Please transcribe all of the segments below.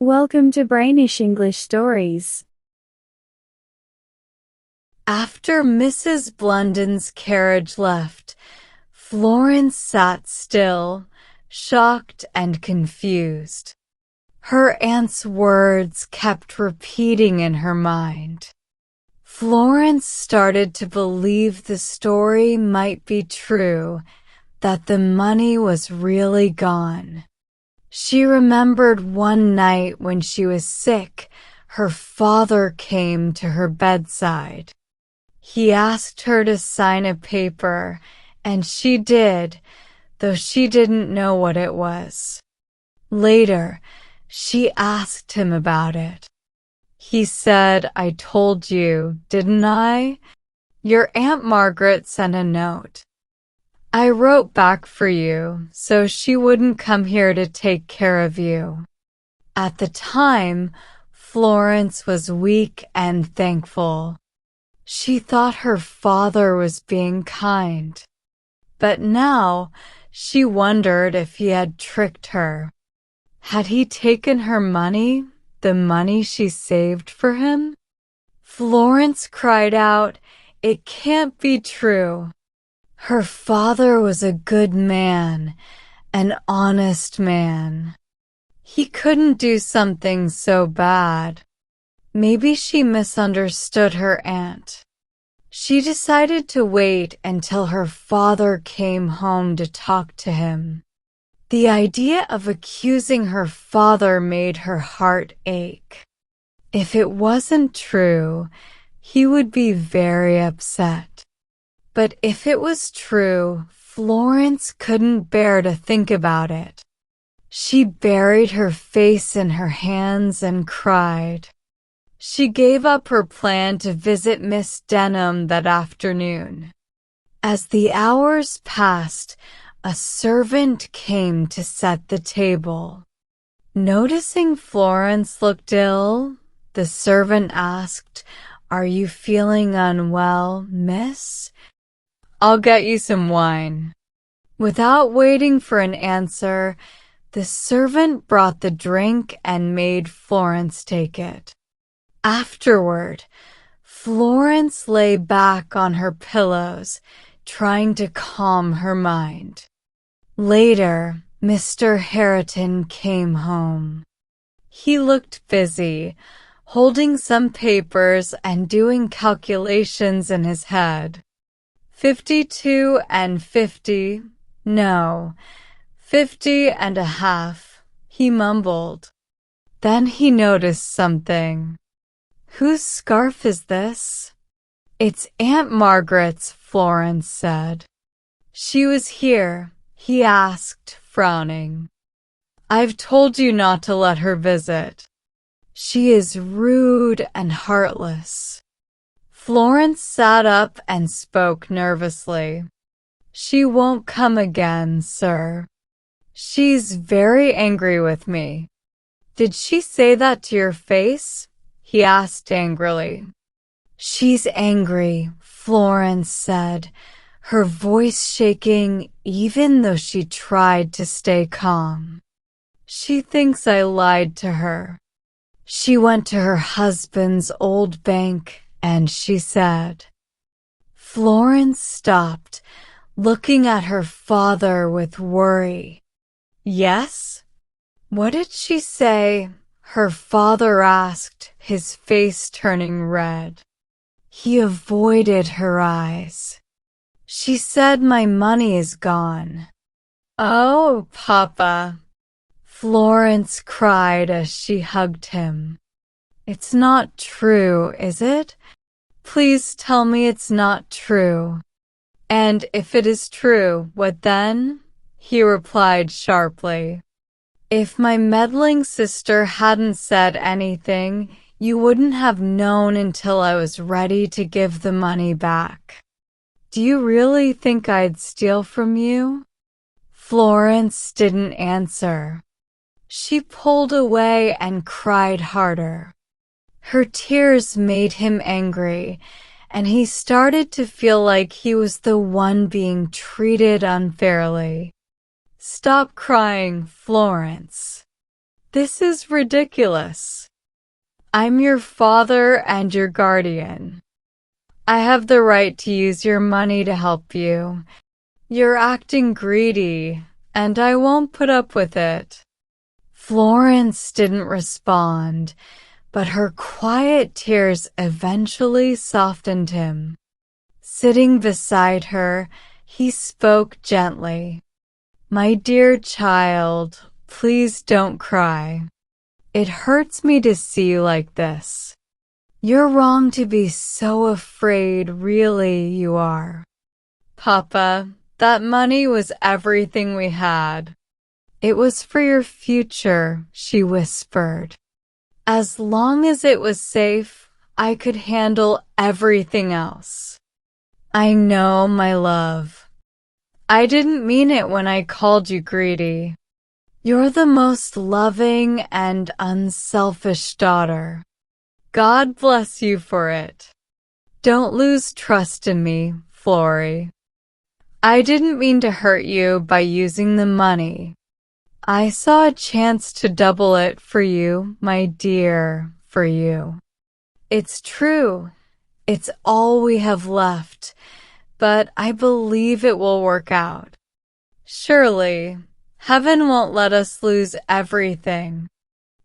Welcome to Brainish English Stories. After Mrs. Blunden's carriage left, Florence sat still, shocked and confused. Her aunt's words kept repeating in her mind. Florence started to believe the story might be true, that the money was really gone. She remembered one night when she was sick, her father came to her bedside. He asked her to sign a paper, and she did, though she didn't know what it was. Later, she asked him about it. He said, "I told you, didn't I? Your Aunt Margaret sent a note. I wrote back for you, so she wouldn't come here to take care of you." At the time, Florence was weak and thankful. She thought her father was being kind. But now, she wondered if he had tricked her. Had he taken her money, the money she saved for him? Florence cried out, "It can't be true." Her father was a good man, an honest man. He couldn't do something so bad. Maybe she misunderstood her aunt. She decided to wait until her father came home to talk to him. The idea of accusing her father made her heart ache. If it wasn't true, he would be very upset. But if it was true, Florence couldn't bear to think about it. She buried her face in her hands and cried. She gave up her plan to visit Miss Denham that afternoon. As the hours passed, a servant came to set the table. Noticing Florence looked ill, the servant asked, "Are you feeling unwell, miss? I'll get you some wine." Without waiting for an answer, the servant brought the drink and made Florence take it. Afterward, Florence lay back on her pillows, trying to calm her mind. Later, Mr. Harriton came home. He looked busy, holding some papers and doing calculations in his head. 52 and 50, no, 50 and a half, he mumbled. Then he noticed something. "Whose scarf is this?" "It's Aunt Margaret's," Florence said. "She was here?" he asked, frowning. "I've told you not to let her visit. She is rude and heartless." Florence sat up and spoke nervously. "She won't come again, sir. She's very angry with me." "Did she say that to your face?" he asked angrily. "She's angry," Florence said, her voice shaking even though she tried to stay calm. "She thinks I lied to her. She went to her husband's old bank and she said." Florence stopped, looking at her father with worry. "Yes? What did she say?" her father asked, his face turning red. He avoided her eyes. "She said my money is gone." "Oh, Papa!" Florence cried as she hugged him. "It's not true, is it? Please tell me it's not true." "And if it is true, what then?" he replied sharply. "If my meddling sister hadn't said anything, you wouldn't have known until I was ready to give the money back. Do you really think I'd steal from you?" Florence didn't answer. She pulled away and cried harder. Her tears made him angry, and he started to feel like he was the one being treated unfairly. "Stop crying, Florence." This is ridiculous. I'm your father and your guardian. I have the right to use your money to help you. You're acting greedy, and I won't put up with it." Florence didn't respond, but her quiet tears eventually softened him. Sitting beside her, he spoke gently. "My dear child, please don't cry. It hurts me to see you like this. You're wrong to be so afraid, really you are." "Papa, that money was everything we had. It was for your future," she whispered. "As long as it was safe, I could handle everything else." "I know, my love. I didn't mean it when I called you greedy. You're the most loving and unselfish daughter. God bless you for it. Don't lose trust in me, Flory. I didn't mean to hurt you by using the money. I saw a chance to double it for you, my dear, for you. It's true. It's all we have left, but I believe it will work out. Surely, heaven won't let us lose everything."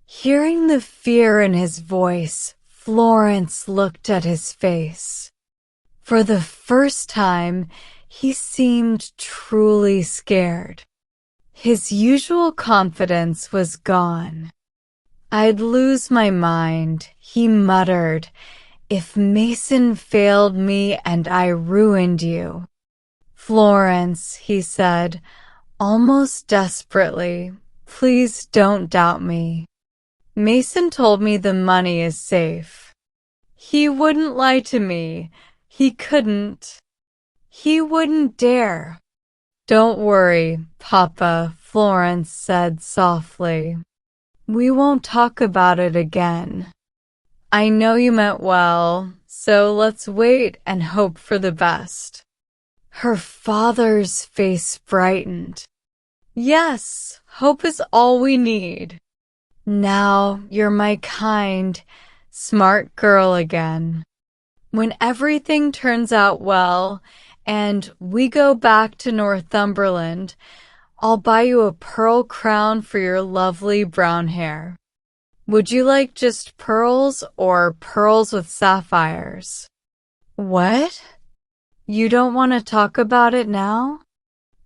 Hearing the fear in his voice, Florence looked at his face. For the first time, he seemed truly scared. His usual confidence was gone. "I'd lose my mind," he muttered, "if Mason failed me and I ruined you." "Florence," he said, almost desperately, "please don't doubt me. Mason told me the money is safe. He wouldn't lie to me. He couldn't. He wouldn't dare." "Don't worry, Papa," Florence said softly. "We won't talk about it again. I know you meant well, so let's wait and hope for the best." Her father's face brightened. "Yes, hope is all we need. Now you're my kind, smart girl again. When everything turns out well and we go back to Northumberland, I'll buy you a pearl crown for your lovely brown hair. Would you like just pearls or pearls with sapphires?" "What? You don't want to talk about it now?"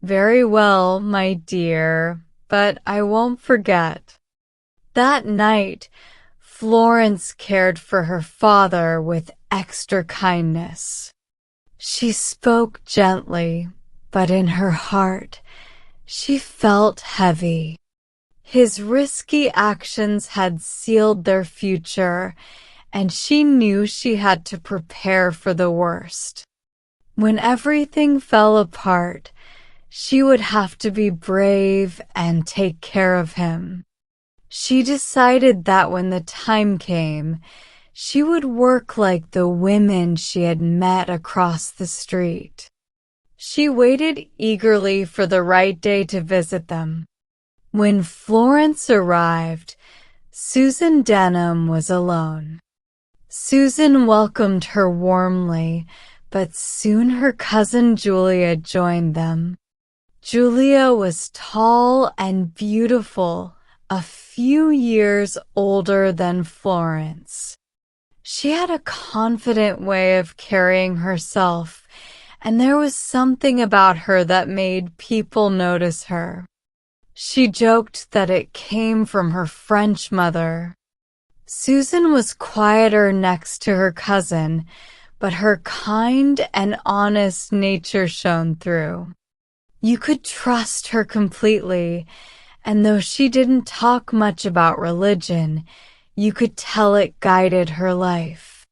"Very well, my dear, but I won't forget." That night, Florence cared for her father with extra kindness. She spoke gently, but in her heart, she felt heavy. His risky actions had sealed their future, and she knew she had to prepare for the worst. When everything fell apart, she would have to be brave and take care of him. She decided that when the time came, she would work like the women she had met across the street. She waited eagerly for the right day to visit them. When Florence arrived, Susan Denham was alone. Susan welcomed her warmly, but soon her cousin Julia joined them. Julia was tall and beautiful, a few years older than Florence. She had a confident way of carrying herself, and there was something about her that made people notice her. She joked that it came from her French mother. Susan was quieter next to her cousin, but her kind and honest nature shone through. You could trust her completely, and though she didn't talk much about religion, you could tell it guided her life.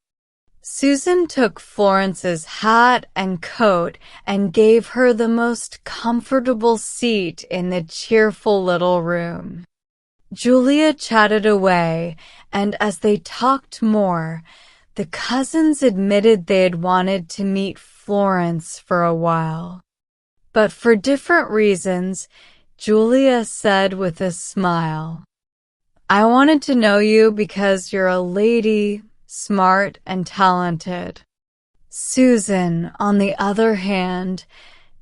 Susan took Florence's hat and coat and gave her the most comfortable seat in the cheerful little room. Julia chatted away, and as they talked more, the cousins admitted they had wanted to meet Florence for a while. But for different reasons, Julia said with a smile, I wanted to know you because you're a lady, smart and talented. Susan, on the other hand,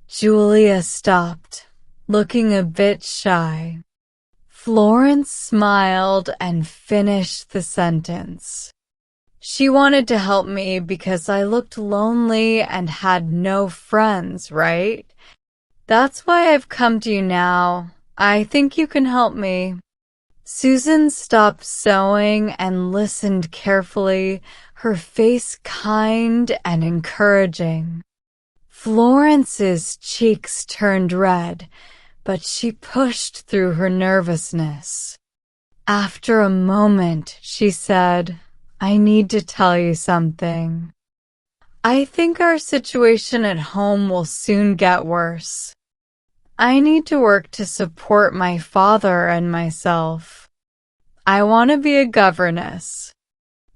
Julia stopped, looking a bit shy. Florence smiled and finished the sentence. She wanted to help me because I looked lonely and had no friends, right? That's why I've come to you now. I think you can help me. Susan stopped sewing and listened carefully, her face kind and encouraging. Florence's cheeks turned red, but she pushed through her nervousness. After a moment, she said, I need to tell you something. I think our situation at home will soon get worse. I need to work to support my father and myself. I want to be a governess.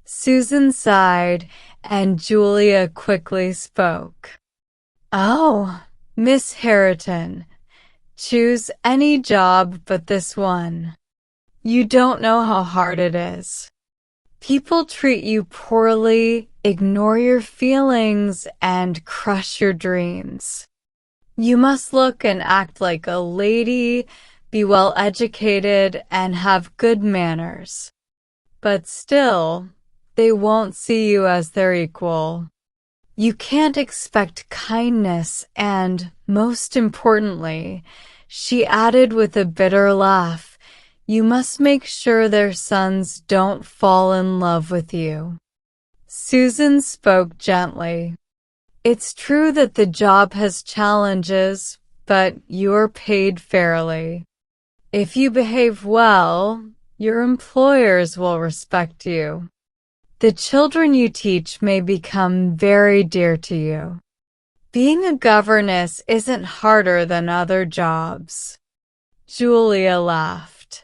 Susan sighed, and Julia quickly spoke. Oh, Miss Harriton, choose any job but this one. You don't know how hard it is. People treat you poorly, ignore your feelings, and crush your dreams. You must look and act like a lady, be well educated, and have good manners. But still, they won't see you as their equal. You can't expect kindness and, most importantly, she added with a bitter laugh, you must make sure their sons don't fall in love with you. Susan spoke gently. It's true that the job has challenges, but you're paid fairly. If you behave well, your employers will respect you. The children you teach may become very dear to you. Being a governess isn't harder than other jobs. Julia laughed.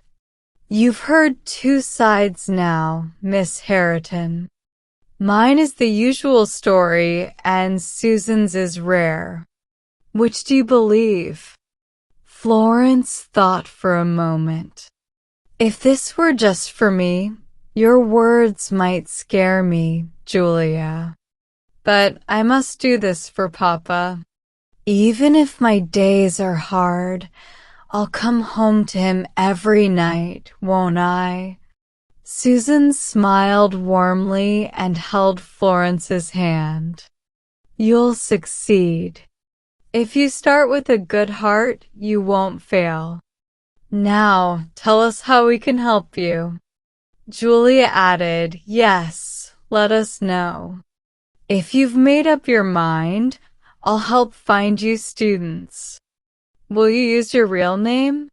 You've heard two sides now, Miss Harriton. Mine is the usual story, and Susan's is rare. Which do you believe? Florence thought for a moment. If this were just for me, your words might scare me, Julia. But I must do this for Papa. Even if my days are hard, I'll come home to him every night, won't I? Susan smiled warmly and held Florence's hand. You'll succeed. If you start with a good heart, you won't fail. Now, tell us how we can help you. Julia added, yes, let us know. If you've made up your mind, I'll help find you students. Will you use your real name?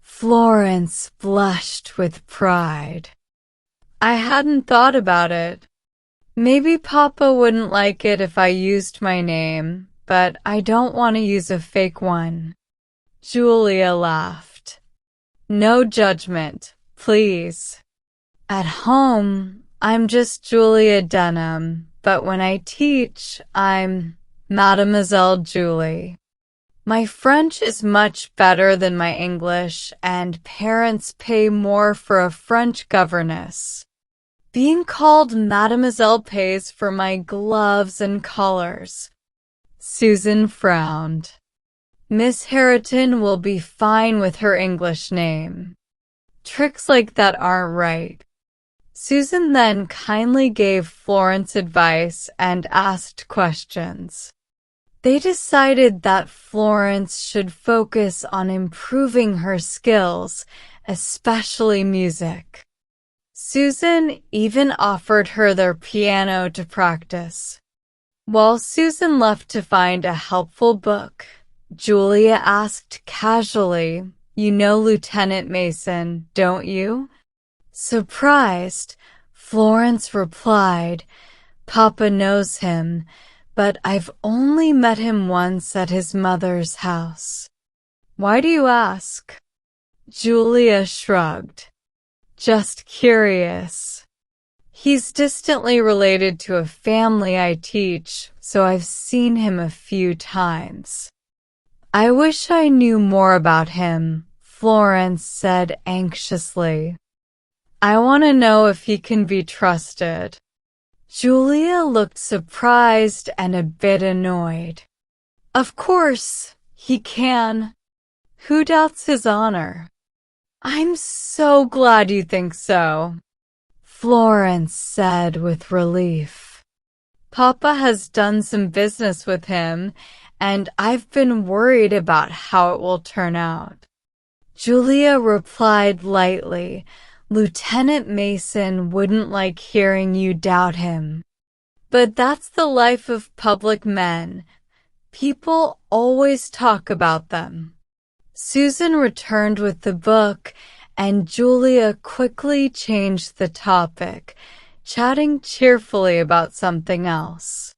Florence blushed with pride. I hadn't thought about it. Maybe Papa wouldn't like it if I used my name, but I don't want to use a fake one. Julia laughed. No judgment, please. At home, I'm just Julia Denham, but when I teach, I'm Mademoiselle Julie. My French is much better than my English, and parents pay more for a French governess. Being called Mademoiselle pays for my gloves and collars. Susan frowned. Miss Harriton will be fine with her English name. Tricks like that aren't right. Susan then kindly gave Florence advice and asked questions. They decided that Florence should focus on improving her skills, especially music. Susan even offered her their piano to practice. While Susan left to find a helpful book, Julia asked casually, You know Lieutenant Mason, don't you? Surprised, Florence replied, Papa knows him, but I've only met him once at his mother's house. Why do you ask? Julia shrugged. Just curious. He's distantly related to a family I teach, so I've seen him a few times. I wish I knew more about him, Florence said anxiously. I want to know if he can be trusted. Julia looked surprised and a bit annoyed. Of course, he can. Who doubts his honor? I'm so glad you think so, Florence said with relief. Papa has done some business with him, and I've been worried about how it will turn out. Julia replied lightly, Lieutenant Mason wouldn't like hearing you doubt him. But that's the life of public men. People always talk about them. Susan returned with the book, and Julia quickly changed the topic, chatting cheerfully about something else.